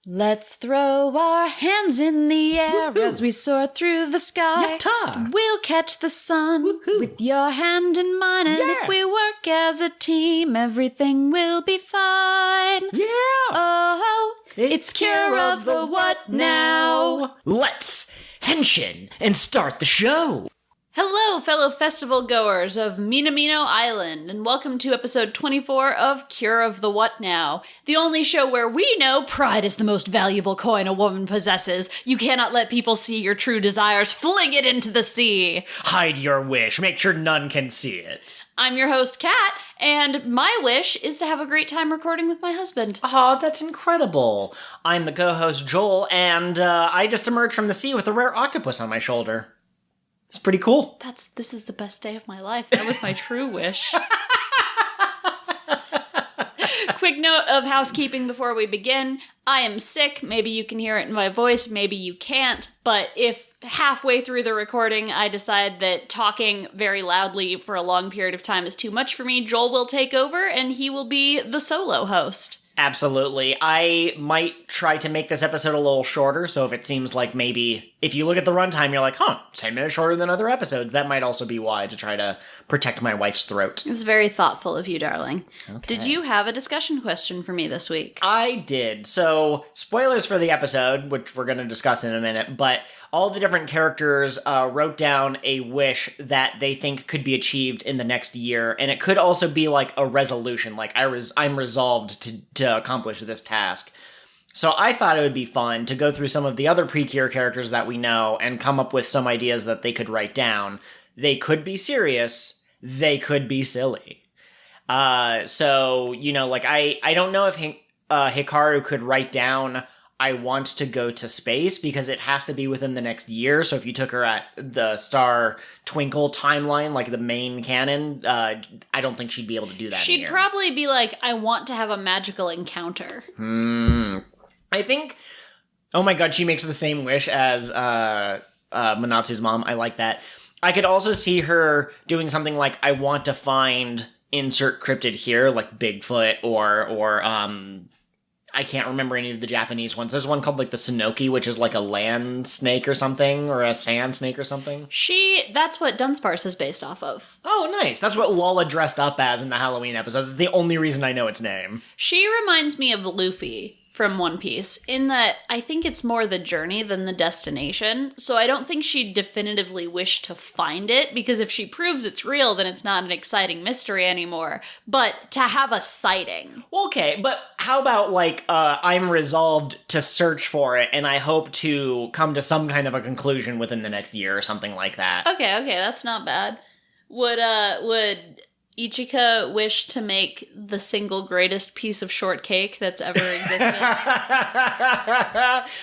Let's throw our hands in the air Woo-hoo. as we soar through the sky. Yatta. We'll catch the sun Woo-hoo. with your hand in mine, and Yeah. if we work as a team, everything will be fine. Yeah! Oh, it's Cure of the What Now? Let's henshin and start the show! Hello, fellow festival goers of Minamino Island, and welcome to episode 24 of Cure of the What Now, the only show where we know pride is the most valuable coin a woman possesses. You cannot let people see your true desires. Fling it into the sea. Hide your wish. Make sure none can see it. I'm your host, Kat, and my wish is to have a great time recording with my husband. Aw, that's incredible. I'm the co-host, Joel, and I just emerged from the sea with a rare octopus on my shoulder. It's pretty cool. This is the best day of my life. That was my true wish. Quick note of housekeeping before we begin. I am sick. Maybe you can hear it in my voice. Maybe you can't. But if halfway through the recording I decide that talking very loudly for a long period of time is too much for me, Joel will take over and he will be the solo host. Absolutely. I might try to make this episode a little shorter, so if it seems like maybe, if you look at the runtime, you're like, 10 minutes shorter than other episodes, that might also be why, to try to protect my wife's throat. It's very thoughtful of you, darling. Okay. Did you have a discussion question for me this week? I did. So, spoilers for the episode, which we're going to discuss in a minute, but all the different characters wrote down a wish that they think could be achieved in the next year, and it could also be like a resolution, like I'm resolved to accomplish this task. So I thought it would be fun to go through some of the other PreCure characters that we know and come up with some ideas that they could write down. They could be serious, they could be silly. So, like I don't know if Hikaru could write down, I want to go to space, because it has to be within the next year. So if you took her at the Star Twinkle timeline, like the main canon, I don't think she'd be able to do that. She'd probably be like, I want to have a magical encounter. I think, oh my god, she makes the same wish as Manatsu's mom. I like that. I could also see her doing something like, I want to find insert cryptid here, like Bigfoot or I can't remember any of the Japanese ones. There's one called like the Sunoki, which is like a land snake or something, or a sand snake or something. That's what Dunsparce is based off of. Oh, nice. That's what Lola dressed up as in the Halloween episodes. It's the only reason I know its name. She reminds me of Luffy from One Piece, in that I think it's more the journey than the destination, so I don't think she'd definitively wish to find it, because if she proves it's real, then it's not an exciting mystery anymore, but to have a sighting. Okay, but how about, like, I'm resolved to search for it, and I hope to come to some kind of a conclusion within the next year, or something like that. Okay, that's not bad. Would Ichika wish to make the single greatest piece of shortcake that's ever existed?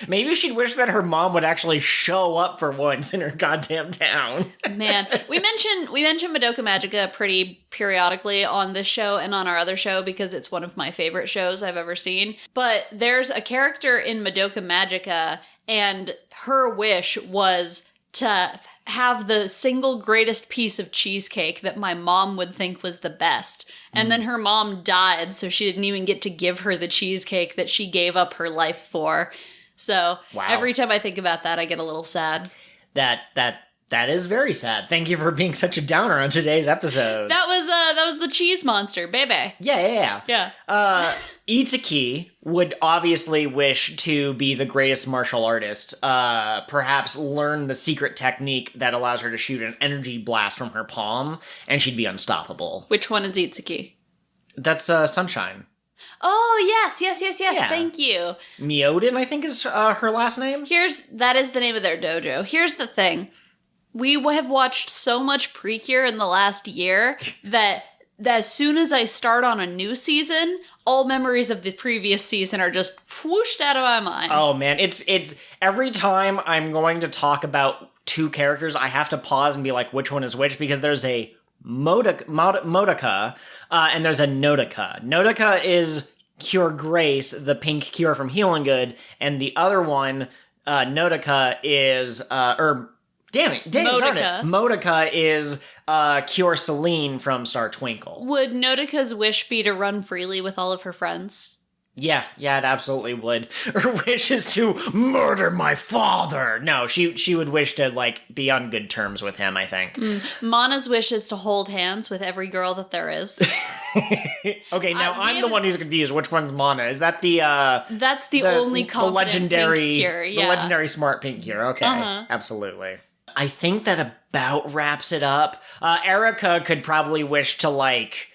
Maybe she'd wish that her mom would actually show up for once in her goddamn town. Man, we mention Madoka Magica pretty periodically on this show and on our other show because it's one of my favorite shows I've ever seen. But there's a character in Madoka Magica, and her wish was to have the single greatest piece of cheesecake that my mom would think was the best. And then her mom died, so she didn't even get to give her the cheesecake that she gave up her life for. So Every time I think about that, I get a little sad. That is very sad. Thank you for being such a downer on today's episode. That was the cheese monster, baby. Yeah. Itsuki would obviously wish to be the greatest martial artist. Perhaps learn the secret technique that allows her to shoot an energy blast from her palm, and she'd be unstoppable. Which one is Itsuki? That's Sunshine. Oh, yes. Yeah. Thank you. Miodin, I think, is her last name. That is the name of their dojo. Here's the thing. We have watched so much PreCure in the last year that as soon as I start on a new season, all memories of the previous season are just whooshed out of my mind. Oh man, it's every time I'm going to talk about two characters, I have to pause and be like, which one is which? Because there's a Modaka, and there's a Nodoka. Nodoka is Cure Grace, the pink cure from Healing Good, and the other one, Nodoka, is Modaka is Cure Celine from Star Twinkle. Would Nodoka's wish be to run freely with all of her friends? Yeah, it absolutely would. Her wish is to murder my father. No, she would wish to, like, be on good terms with him, I think. Mana's wish is to hold hands with every girl that there is. Okay, now I'm the one who's confused. Which one's Mana? Is that the, That's the only confident legendary, pink cure, yeah. The legendary smart pink cure, okay. Absolutely. I think that about wraps it up. Erica could probably wish to, like,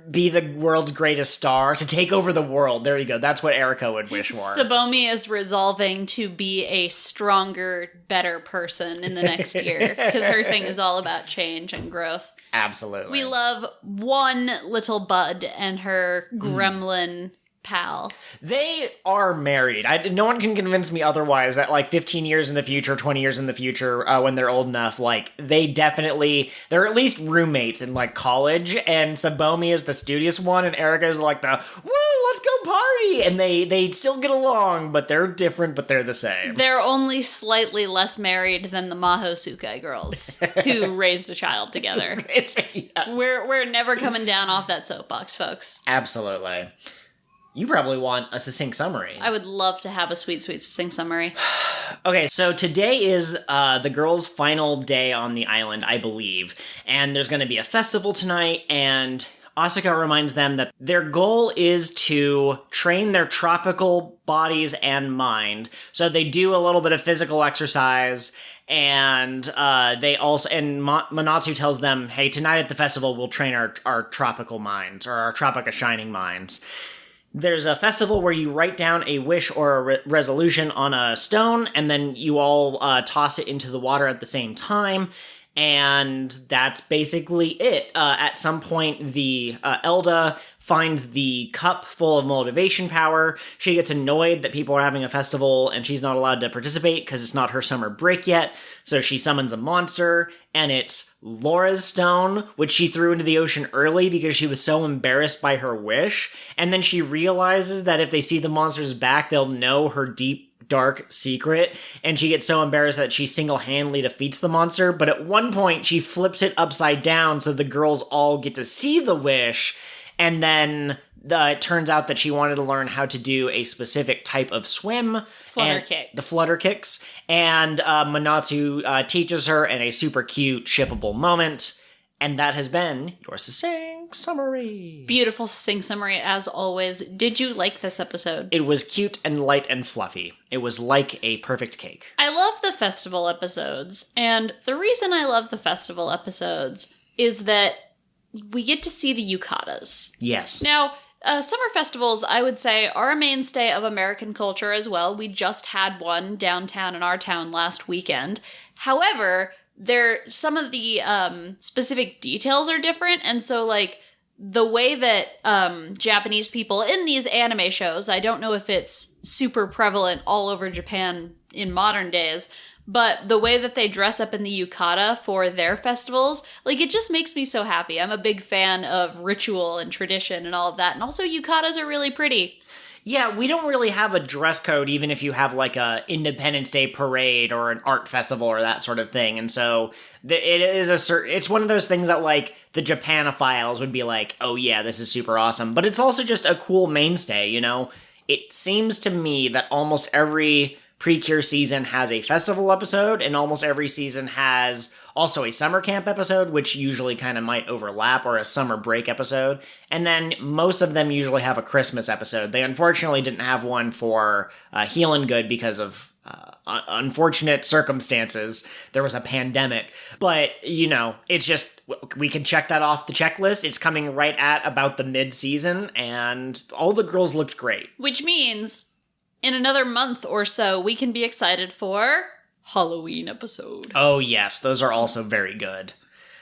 be the world's greatest star, to take over the world. There you go. That's what Erica would wish for. Sabomi is resolving to be a stronger, better person in the next year, because her thing is all about change and growth. Absolutely. We love one little bud and her gremlin pal. They are married. No one can convince me otherwise that, like, 15 years in the future, 20 years in the future, when they're old enough, like, they're at least roommates in, like, college, and Sabomi is the studious one, and Erica is, like, the, woo, let's go party! And they still get along, but they're different, but they're the same. They're only slightly less married than the Maho Tsukai girls, who raised a child together. Yes. We're never coming down off that soapbox, folks. Absolutely. You probably want a succinct summary. I would love to have a sweet, sweet succinct summary. Okay, so today is the girls' final day on the island, I believe. And there's going to be a festival tonight, and Asuka reminds them that their goal is to train their tropical bodies and mind. So they do a little bit of physical exercise, and Manatsu tells them, hey, tonight at the festival we'll train our tropical minds, or our Tropica Shining minds. There's a festival where you write down a wish or a resolution on a stone, and then you all toss it into the water at the same time, and that's basically it. At some point, the Elda finds the cup full of motivation power. She gets annoyed that people are having a festival and she's not allowed to participate because it's not her summer break yet, so she summons a monster, and it's Laura's stone, which she threw into the ocean early because she was so embarrassed by her wish, and then she realizes that if they see the monsters back, they'll know her deep, dark secret, and she gets so embarrassed that she single-handedly defeats the monster, but at one point she flips it upside down so the girls all get to see the wish, and then it turns out that she wanted to learn how to do a specific type of swim. Flutter kicks. The flutter kicks. And Manatsu teaches her in a super cute, shippable moment. And that has been your succinct summary. Beautiful succinct summary, as always. Did you like this episode? It was cute and light and fluffy. It was like a perfect cake. I love the festival episodes. And the reason I love the festival episodes is that we get to see the yukatas. Yes. Now, summer festivals, I would say, are a mainstay of American culture as well. We just had one downtown in our town last weekend. However, some of the specific details are different, and so, like, the way that Japanese people in these anime shows, I don't know if it's super prevalent all over Japan in modern days, but the way that they dress up in the yukata for their festivals, like, it just makes me so happy. I'm a big fan of ritual and tradition and all of that. And also, yukatas are really pretty. Yeah, we don't really have a dress code, even if you have, like, a Independence Day parade or an art festival or that sort of thing. And so it's one of those things that, like, the Japanophiles would be like, oh yeah, this is super awesome. But it's also just a cool mainstay, you know? It seems to me that almost every PreCure season has a festival episode, and almost every season has also a summer camp episode, which usually kind of might overlap, or a summer break episode. And then most of them usually have a Christmas episode. They unfortunately didn't have one for Healin' Good because of unfortunate circumstances. There was a pandemic. But, you know, it's just, we can check that off the checklist. It's coming right at about the mid-season, and all the girls looked great. Which means in another month or so, we can be excited for Halloween episode. Oh yes, those are also very good.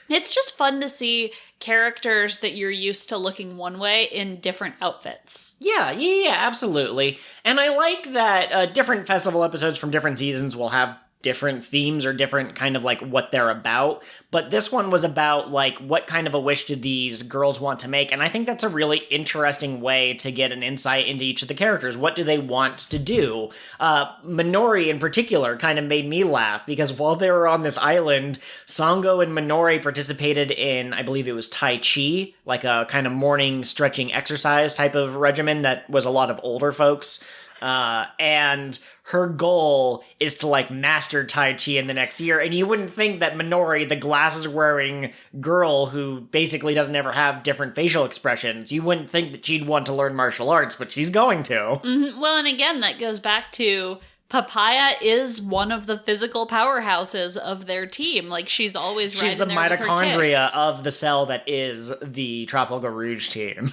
It's just fun to see characters that you're used to looking one way in different outfits. Yeah, absolutely. And I like that different festival episodes from different seasons will have different themes or different kind of like what they're about, but this one was about like what kind of a wish did these girls want to make, and I think that's a really interesting way to get an insight into each of the characters. What do they want to do? Minori in particular kind of made me laugh because while they were on this island, Sango and Minori participated in, I believe it was Tai Chi, like a kind of morning stretching exercise type of regimen that was a lot of older folks. And her goal is to like master Tai Chi in the next year. And you wouldn't think that Minori, the glasses wearing girl who basically doesn't ever have different facial expressions, you wouldn't think that she'd want to learn martial arts, but she's going to. Mm-hmm. Well, and again, that goes back to Papaya is one of the physical powerhouses of their team. Like, she's always right. She's the mitochondria of the cell that is the Tropical Rouge team.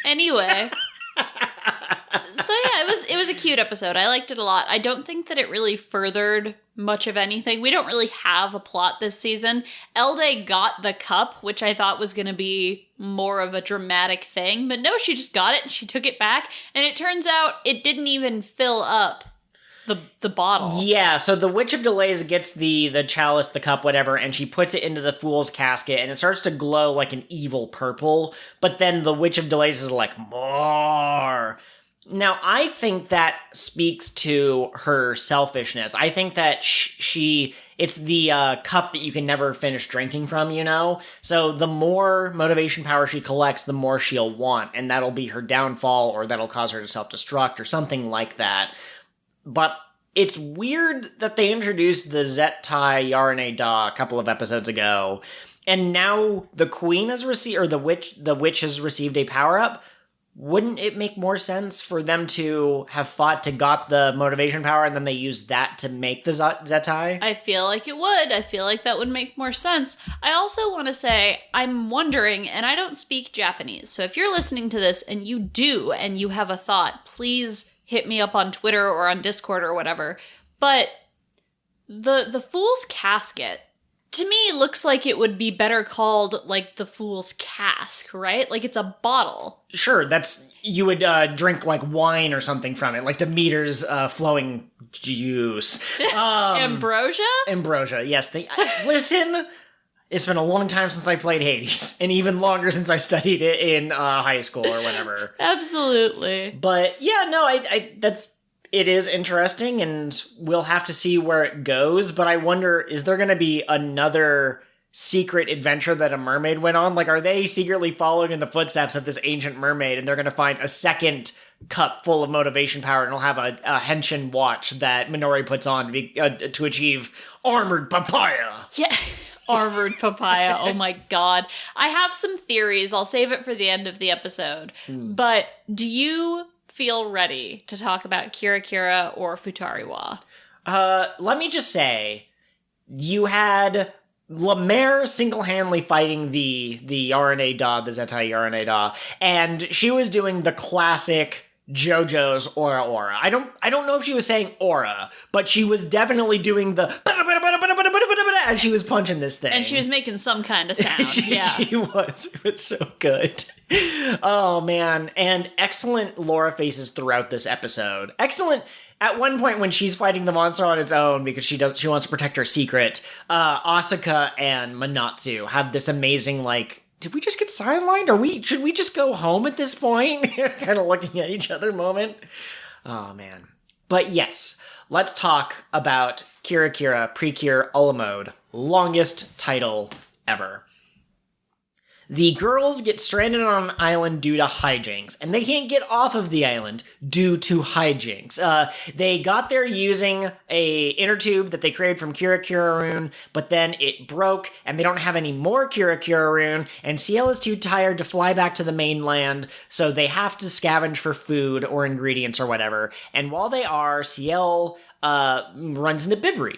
Anyway. So yeah, it was a cute episode. I liked it a lot. I don't think that it really furthered much of anything. We don't really have a plot this season. Elde got the cup, which I thought was going to be more of a dramatic thing. But no, she just got it and she took it back. And it turns out it didn't even fill up the bottle. Yeah, so the Witch of Delays gets the chalice, the cup, whatever, and she puts it into the Fool's Casket, and it starts to glow like an evil purple. But then the Witch of Delays is like, more. Now, I think that speaks to her selfishness. I think that it's the cup that you can never finish drinking from, you know? So the more motivation power she collects, the more she'll want, and that'll be her downfall, or that'll cause her to self-destruct, or something like that. But it's weird that they introduced the Zettai Yarane Da a couple of episodes ago, and now the queen has received, or the witch has received a power-up. Wouldn't it make more sense for them to have fought to got the motivation power and then they used that to make the Zettai? I feel like it would. I feel like that would make more sense. I also want to say, I'm wondering, and I don't speak Japanese, so if you're listening to this and you do, and you have a thought, please hit me up on Twitter or on Discord or whatever. But the Fool's Casket, to me, looks like it would be better called, like, the Fool's Cask, right? Like, it's a bottle. Sure, you would drink, like, wine or something from it, like Demeter's flowing juice. Ambrosia? Ambrosia, yes. Listen, it's been a long time since I played Hades, and even longer since I studied it in high school or whatever. Absolutely. But, yeah, no, it is interesting, and we'll have to see where it goes, but I wonder, is there going to be another secret adventure that a mermaid went on? Like, are they secretly following in the footsteps of this ancient mermaid, and they're going to find a second cup full of motivation power, and it'll have a henshin watch that Minori puts on to achieve armored papaya? Yeah, armored papaya. Oh my god. I have some theories. I'll save it for the end of the episode. But do you feel ready to talk about Kira Kira or Futari Wa? Let me just say, you had Lemaire single-handedly fighting the RNA Da, the Zettai RNA Da, and she was doing the classic JoJo's Aura Aura. I don't know if she was saying aura, but she was definitely doing the as she was punching this thing. And she was making some kind of sound. Yeah. She was. It was so good. Oh, man. And excellent Laura faces throughout this episode. Excellent. At one point when she's fighting the monster on its own because she wants to protect her secret, Asuka and Manatsu have this amazing, like, did we just get sidelined? Should we just go home at this point? Kind of looking at each other moment. Oh, man. But yes, let's talk about Kira Kira PreCure Ulamode, longest title ever. The girls get stranded on an island due to hijinks, and they can't get off of the island due to hijinks. They got there using a inner tube that they created from Kira Kira Rune, but then it broke, and they don't have any more Kira Kira Rune, and Ciel is too tired to fly back to the mainland, so they have to scavenge for food or ingredients or whatever. And while they are, Ciel runs into Bibury,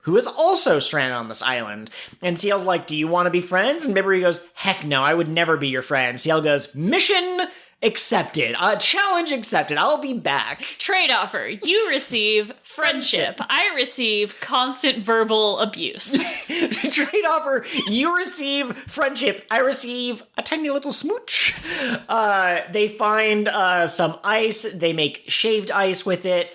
who is also stranded on this island. And Ciel's like, do you want to be friends? And Bibury goes, heck no, I would never be your friend. Ciel goes, mission accepted. Challenge accepted. I'll be back. Trade offer. You receive friendship. I receive constant verbal abuse. Trade offer. You receive friendship. I receive a tiny little smooch. They find some ice. They make shaved ice with it.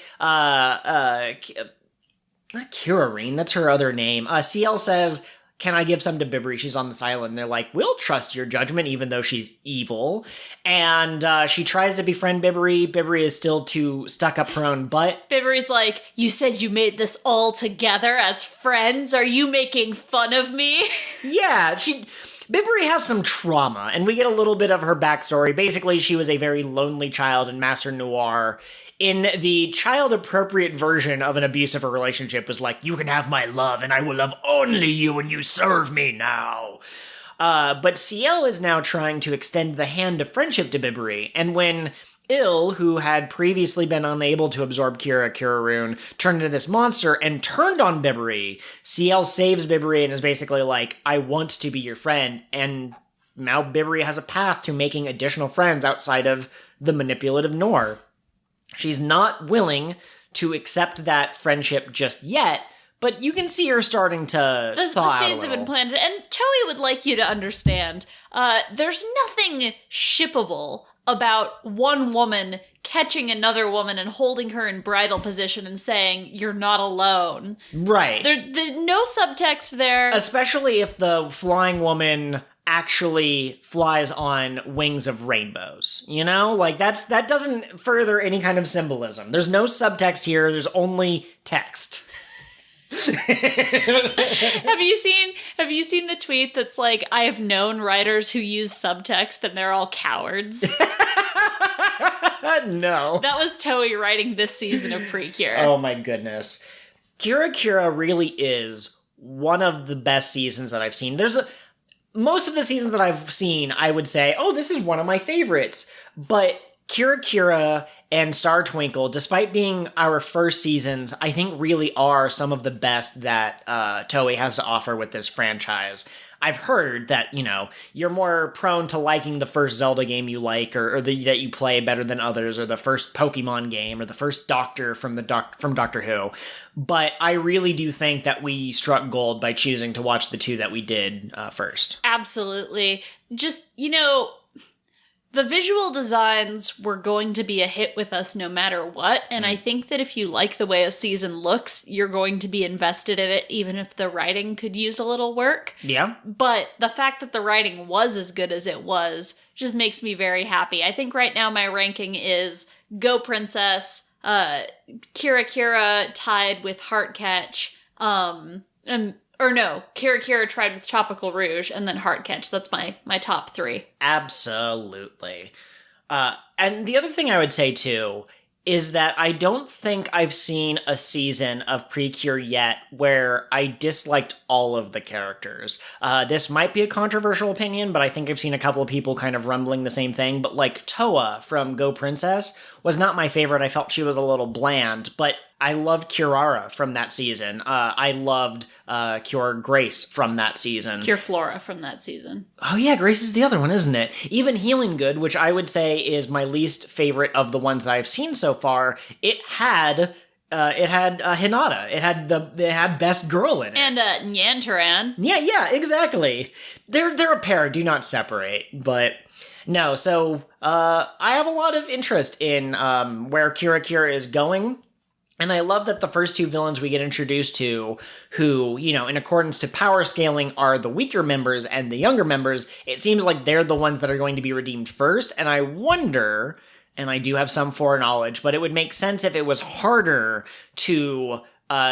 Not Kirarine, that's her other name. CL says, can I give some to Bibury? She's on this island. And they're like, we'll trust your judgment, even though she's evil. And she tries to befriend Bibury. Bibury is still too stuck up her own butt. Bibury's like, you said you made this all together as friends? Are you making fun of me? Yeah, Bibury has some trauma, and we get a little bit of her backstory. Basically, she was a very lonely child in Master Noir. In the child-appropriate version of an abusive relationship was like, you can have my love, and I will love only you, and you serve me now. But CL is now trying to extend the hand of friendship to Bibury, and when Il, who had previously been unable to absorb Kirarune, turned into this monster and turned on Bibury, CL saves Bibury and is basically like, I want to be your friend, and now Bibury has a path to making additional friends outside of the manipulative Noir. She's not willing to accept that friendship just yet, but you can see her starting to thaw out a seeds have little. been planted, and Toei would like you to understand, there's nothing shippable about one woman catching another woman and holding her in bridal position and saying, you're not alone. Right. There's no subtext there. Especially if the flying woman actually flies on wings of rainbows, you know? Like, that doesn't further any kind of symbolism. There's no subtext here, there's only text. Have you seen the tweet that's like, I have known writers who use subtext and they're all cowards? No. That was Toei writing this season of PreCure. Oh my goodness. Kira really is one of the best seasons that I've seen. Most of the seasons that I've seen, I would say, oh, this is one of my favorites. But Kira and Star Twinkle, despite being our first seasons, I think really are some of the best that Toei has to offer with this franchise. I've heard that, you're more prone to liking the first Zelda game you like, or that you play better than others, or the first Pokemon game, or the first Doctor from Doctor Who. But I really do think that we struck gold by choosing to watch the two that we did first. Absolutely. Just, the visual designs were going to be a hit with us no matter what, and I think that if you like the way a season looks, you're going to be invested in it, even if the writing could use a little work. Yeah. But the fact that the writing was as good as it was just makes me very happy. I think right now my ranking is Go Princess, Kira tied with Heartcatch, Kira tried with Tropical Rouge, and then Heartcatch. That's my top three. Absolutely. And the other thing I would say, too, is that I don't think I've seen a season of PreCure yet where I disliked all of the characters. This might be a controversial opinion, but I think I've seen a couple of people kind of rumbling the same thing. But like Toa from Go Princess was not my favorite. I felt she was a little bland, but I loved Curara from that season. I loved Cure Grace from that season. Cure Flora from that season. Oh yeah, Grace is the other one, isn't it? Even Healing Good, which I would say is my least favorite of the ones that I've seen so far, it had Hinata. It had Best Girl in it. And Nyantaran. Yeah, exactly. They're a pair, do not separate, but no, so I have a lot of interest in where Kira is going. And I love that the first two villains we get introduced to, who, in accordance to power scaling, are the weaker members and the younger members, it seems like they're the ones that are going to be redeemed first. And I wonder, and I do have some foreknowledge, but it would make sense if it was harder to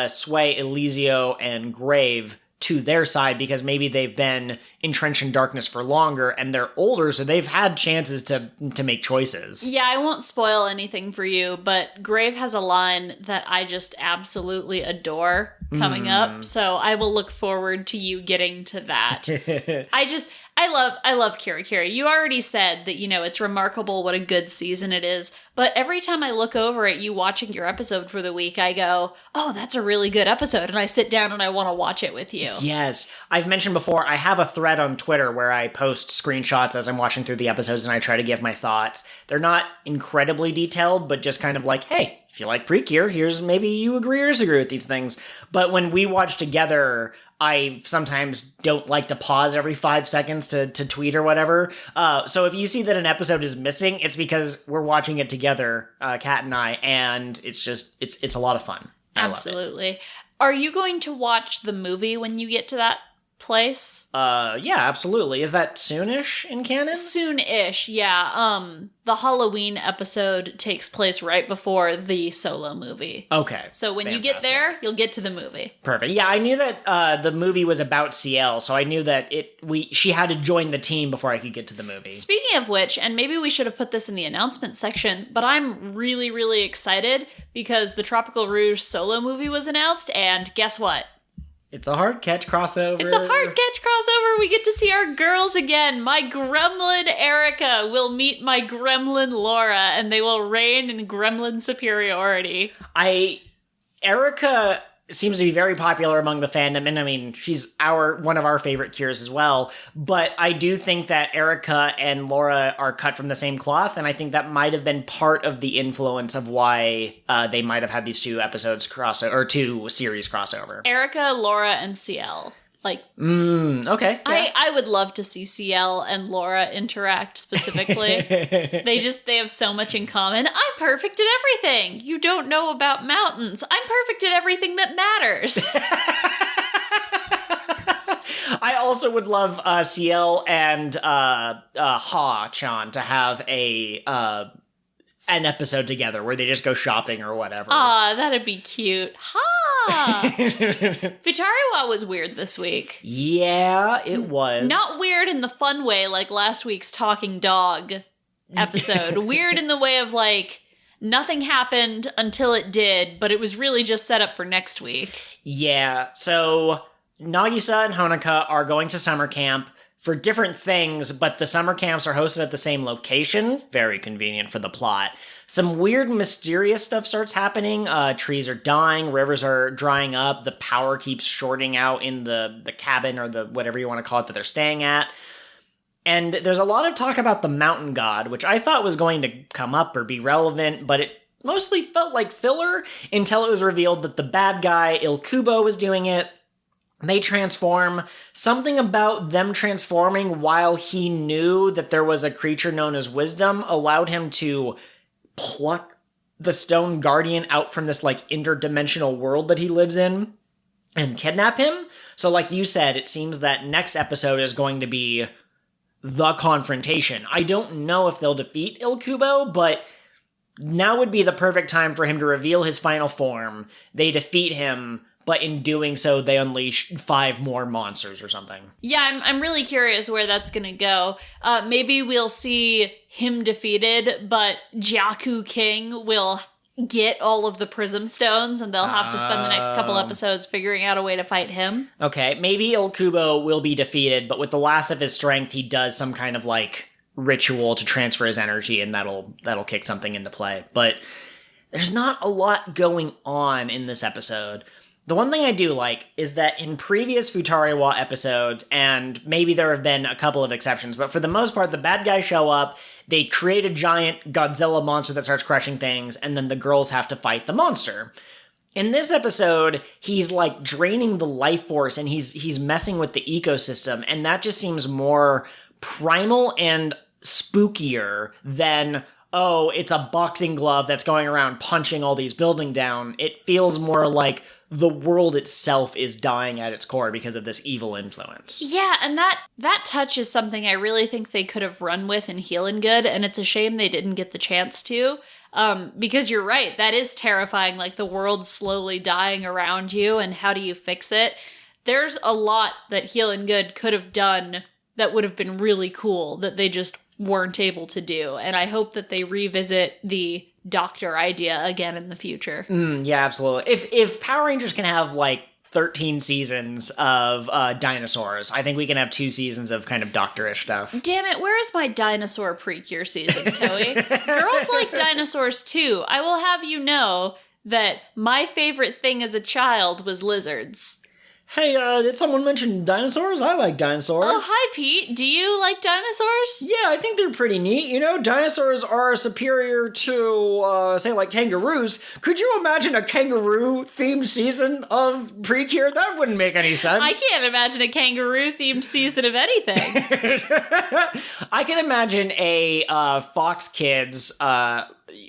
sway Eliseo and Grave to their side, because maybe they've been entrenched in darkness for longer and they're older, so they've had chances to make choices. Yeah, I won't spoil anything for you, but Grave has a line that I just absolutely adore coming up, so I will look forward to you getting to that. I love Kira. You already said that, it's remarkable what a good season it is, but every time I look over at you watching your episode for the week, I go, oh, that's a really good episode, and I sit down and I want to watch it with you. Yes. I've mentioned before, I have a thread on Twitter where I post screenshots as I'm watching through the episodes and I try to give my thoughts. They're not incredibly detailed, but just kind of like, hey, if you like PreCure, here's maybe you agree or disagree with these things. But when we watch together, I sometimes don't like to pause every 5 seconds to tweet or whatever. So if you see that an episode is missing, it's because we're watching it together, Kat and I, and it's a lot of fun. I Absolutely. love it. Are you going to watch the movie when you get to that place? Yeah, absolutely. Is that soonish in canon? Soon-ish, yeah. The Halloween episode takes place right before the Solo movie. Okay. So when you get there, you'll get to the movie. Perfect. Yeah, I knew that the movie was about CL, so I knew that she had to join the team before I could get to the movie. Speaking of which, and maybe we should have put this in the announcement section, but I'm really, really excited because the Tropical Rouge Solo movie was announced, and guess what? It's a hard catch crossover. It's a hard catch crossover. We get to see our girls again. My gremlin Erica will meet my gremlin Laura, and they will reign in gremlin superiority. Erica seems to be very popular among the fandom, and I mean, she's one of our favorite Cures as well, but I do think that Erica and Laura are cut from the same cloth, and I think that might have been part of the influence of why they might have had these two series crossover. Erica, Laura, and CL. Okay. Yeah. I would love to see CL and Laura interact specifically. They have so much in common. I'm perfect at everything. You don't know about mountains. I'm perfect at everything that matters. I also would love CL and Ha-chan to have an episode together where they just go shopping or whatever. Aw, that'd be cute. Ha! Futari Wa was weird this week. Yeah, it was. Not weird in the fun way like last week's Talking Dog episode. Weird in the way of nothing happened until it did, but it was really just set up for next week. Yeah, so Nagisa and Honoka are going to summer camp for different things, but the summer camps are hosted at the same location. Very convenient for the plot. Some weird, mysterious stuff starts happening. Trees are dying, rivers are drying up, the power keeps shorting out in the cabin or the whatever you want to call it that they're staying at. And there's a lot of talk about the mountain god, which I thought was going to come up or be relevant, but it mostly felt like filler until it was revealed that the bad guy, Il Kubo, was doing it. They transform. Something about them transforming while he knew that there was a creature known as Wisdom allowed him to pluck the Stone Guardian out from this interdimensional world that he lives in and kidnap him. So like you said, it seems that next episode is going to be the confrontation. I don't know if they'll defeat Il Kubo, but now would be the perfect time for him to reveal his final form. They defeat him, but in doing so, they unleash 5 more monsters or something. Yeah, I'm really curious where that's going to go. Maybe we'll see him defeated, but Jiaku King will get all of the Prism Stones, and they'll have to spend the next couple episodes figuring out a way to fight him. Okay, maybe Il Kubo will be defeated, but with the last of his strength, he does some kind of, ritual to transfer his energy, and that'll kick something into play. But there's not a lot going on in this episode. The one thing I do like is that in previous Futari Wa episodes, and maybe there have been a couple of exceptions, but for the most part, the bad guys show up, they create a giant Godzilla monster that starts crushing things, and then the girls have to fight the monster. In this episode, he's draining the life force, and he's messing with the ecosystem, and that just seems more primal and spookier than, oh, it's a boxing glove that's going around punching all these buildings down. It feels more like the world itself is dying at its core because of this evil influence. Yeah, and that touch is something I really think they could have run with in Healin' Good, and it's a shame they didn't get the chance to. Because you're right, that is terrifying, the world slowly dying around you, and how do you fix it? There's a lot that Healin' Good could have done that would have been really cool that they just weren't able to do, and I hope that they revisit the doctor idea again in the future. Yeah, absolutely. If Power Rangers can have 13 seasons of dinosaurs, I think we can have 2 seasons of kind of doctor-ish stuff. Damn it, where is my dinosaur PreCure season, Toei? Girls like dinosaurs too. I will have you know that my favorite thing as a child was lizards. Hey, did someone mention dinosaurs? I like dinosaurs. Oh, hi, Pete. Do you like dinosaurs? Yeah, I think they're pretty neat. Dinosaurs are superior to, say, kangaroos. Could you imagine a kangaroo-themed season of PreCure? That wouldn't make any sense. I can't imagine a kangaroo-themed season of anything. I can imagine a Fox Kids,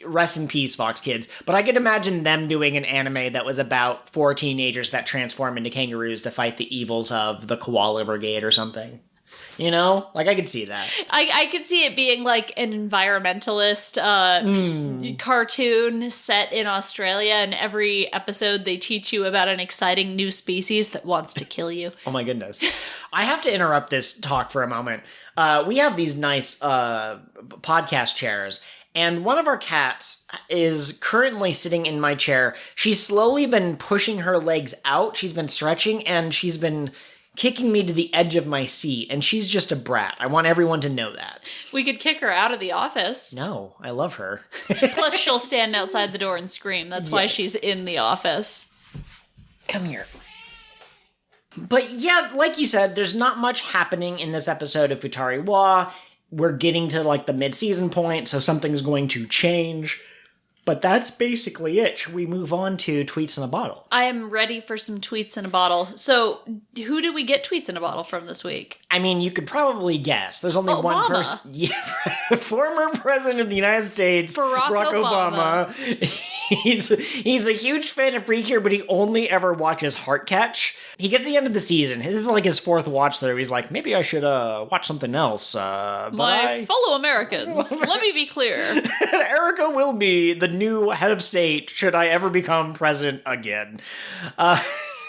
rest in peace, Fox Kids. But I could imagine them doing an anime that was about 4 teenagers that transform into kangaroos to fight the evils of the Koala Brigade or something. You know? Like, I could see that. I could see it being like an environmentalist cartoon set in Australia, and every episode they teach you about an exciting new species that wants to kill you. Oh my goodness. I have to interrupt this talk for a moment. We have these nice podcast chairs, and one of our cats is currently sitting in my chair. She's slowly been pushing her legs out. She's been stretching, and she's been kicking me to the edge of my seat, and she's just a brat. I want everyone to know that. We could kick her out of the office. No, I love her. Plus, she'll stand outside the door and scream. That's why she's in the office. Come here. But yeah, like you said, there's not much happening in this episode of Futari Wa. We're getting to like the mid-season point, so something's going to change. But that's basically it. Should we move on to Tweets in a Bottle? I am ready for some tweets in a bottle. So, who did we get tweets in a bottle from this week? I mean, you could probably guess. There's only one person. Yeah, former president of the United States, Barack Obama. He's a huge fan of PreCure, but he only ever watches Heartcatch. He gets to the end of the season. This is like his 4th watch through. He's like, maybe I should watch something else. My fellow Americans, let me be clear. Erica will be the new head of state should I ever become president again.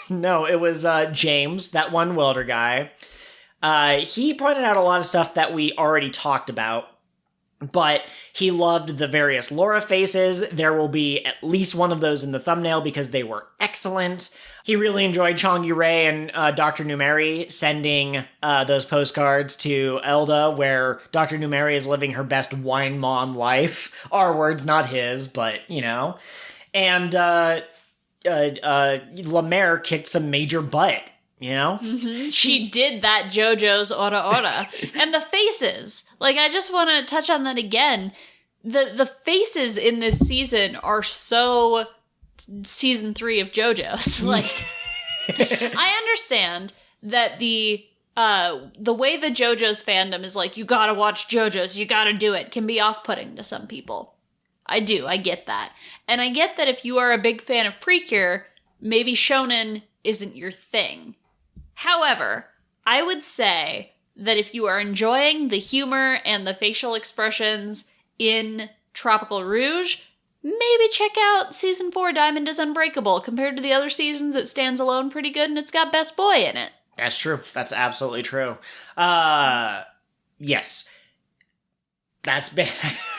No, it was James, that one welder guy. He pointed out a lot of stuff that we already talked about, but he loved the various Laura faces. There will be at least one of those in the thumbnail because they were excellent. He really enjoyed Chongi Ray and Dr. Numeri sending those postcards to Elda, where Dr. Numeri is living her best wine mom life. Our words, not his, but, you know. And Lemaire kicked some major butt, you know? Mm-hmm. She did that JoJo's Ora Ora. And the faces. Like, I just want to touch on that again. The faces in this season are so season 3 of JoJo's. Like, I understand that the way the JoJo's fandom is like, you gotta watch JoJo's, you gotta do it, can be off-putting to some people. I get that. And I get that if you are a big fan of PreCure, maybe shonen isn't your thing. However, I would say that if you are enjoying the humor and the facial expressions in Tropical Rouge, maybe check out Season 4 Diamond is Unbreakable. Compared to the other seasons, it stands alone pretty good, and it's got Best Boy in it. That's true. That's absolutely true. Yes. That's bad.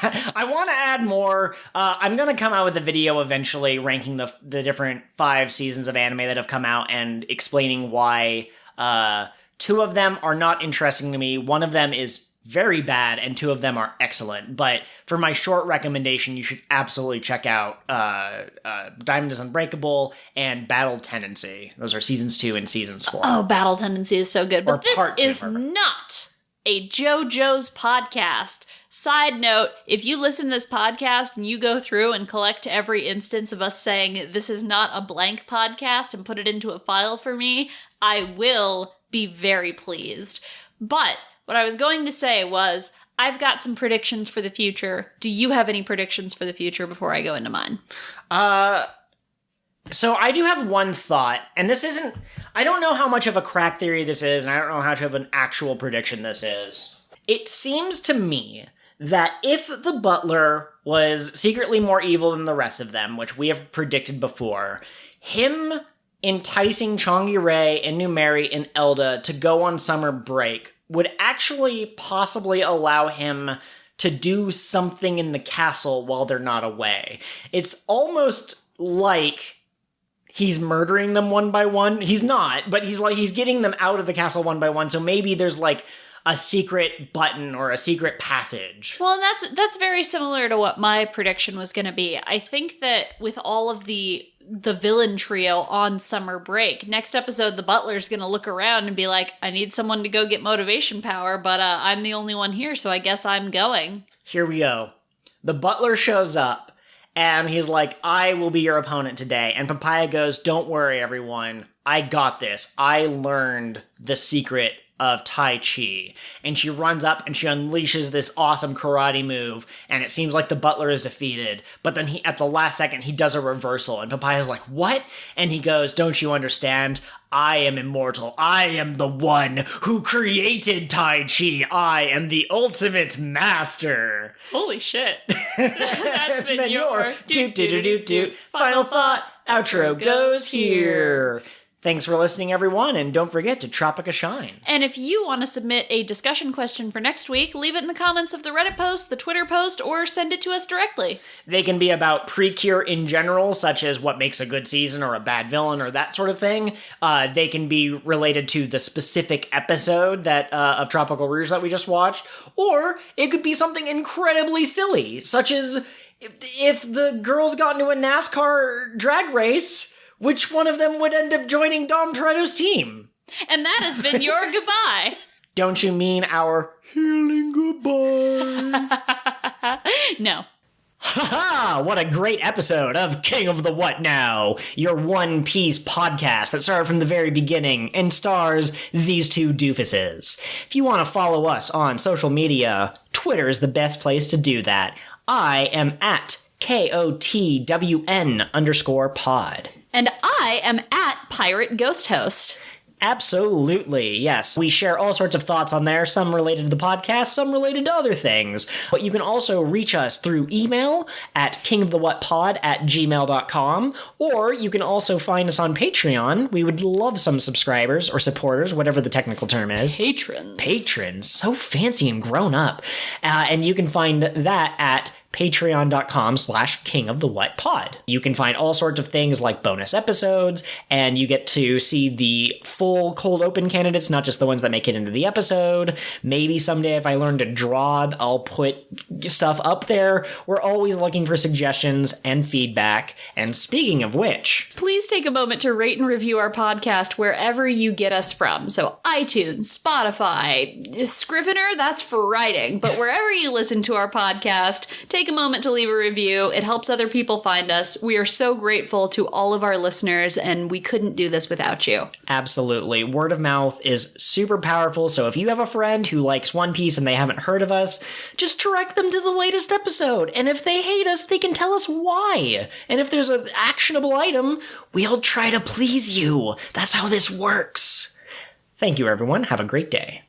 I want to add more. I'm going to come out with a video eventually ranking the different 5 seasons of anime that have come out and explaining why 2 of them are not interesting to me. One of them is very bad, and 2 of them are excellent. But for my short recommendation, you should absolutely check out Diamond is Unbreakable and Battle Tendency. Those are seasons 2 and seasons 4. Oh, Battle Tendency is so good. But this is perfect. not a JoJo's podcast. Side note, if you listen to this podcast and you go through and collect every instance of us saying this is not a blank podcast and put it into a file for me, I will be very pleased. But what I was going to say was, I've got some predictions for the future. Do you have any predictions for the future before I go into mine? So I do have one thought, and this isn't, I don't know how much of a crack theory this is, and I don't know how much of an actual prediction this is. It seems to me that if the butler was secretly more evil than the rest of them, which we have predicted before, him enticing Chongi Ray and Numeri and Elda to go on summer break would actually possibly allow him to do something in the castle while they're not away. It's almost like he's murdering them one by one. He's not, but he's getting them out of the castle one by one, so maybe there's like a secret button or a secret passage. Well, that's very similar to what my prediction was going to be. I think that with all of the villain trio on summer break, next episode the butler's going to look around and be like, I need someone to go get motivation power, but I'm the only one here, so I guess I'm going. Here we go. The butler shows up, and he's like, I will be your opponent today. And Papaya goes, don't worry, everyone. I got this. I learned the secret of Tai Chi. And she runs up and she unleashes this awesome karate move, and it seems like the butler is defeated. But then at the last second, he does a reversal, and Papaya's like, what? And he goes, don't you understand? I am immortal. I am the one who created Tai Chi. I am the ultimate master. Holy shit. That's been your doot. Final thought. Outro goes here. Thanks for listening, everyone, and don't forget to Tropica Shine. And if you want to submit a discussion question for next week, leave it in the comments of the Reddit post, the Twitter post, or send it to us directly. They can be about PreCure in general, such as what makes a good season or a bad villain or that sort of thing. They can be related to the specific episode that of Tropical Rouge that we just watched. Or it could be something incredibly silly, such as if the girls got into a NASCAR drag race, which one of them would end up joining Dom Toretto's team? And that has been your goodbye. Don't you mean our healing goodbye? No. Ha-ha! What a great episode of King of the What Now, your One Piece podcast that started from the very beginning and stars these two doofuses. If you want to follow us on social media, Twitter is the best place to do that. I am at KOTWN_pod. And I am at Pirate Ghost Host. Absolutely, yes. We share all sorts of thoughts on there, some related to the podcast, some related to other things. But you can also reach us through email at kingofthewhatpod@gmail.com, or you can also find us on Patreon. We would love some subscribers or supporters, whatever the technical term is. Patrons. So fancy and grown up. And you can find that at patreon.com/kingofthewhatpod. You can find all sorts of things like bonus episodes, and you get to see the full cold open candidates, not just the ones that make it into the episode. Maybe someday if I learn to draw, I'll put stuff up there. We're always looking for suggestions and feedback. And speaking of which, please take a moment to rate and review our podcast wherever you get us from. So iTunes, Spotify, Scrivener, that's for writing. But wherever you listen to our podcast, take a moment to leave a review. It helps other people find us. We are so grateful to all of our listeners, and we couldn't do this without you. Absolutely. Word of mouth is super powerful, so if you have a friend who likes One Piece and they haven't heard of us, just direct them to the latest episode. And if they hate us, they can tell us why. And if there's an actionable item, we'll try to please you. That's how this works. Thank you, everyone. Have a great day.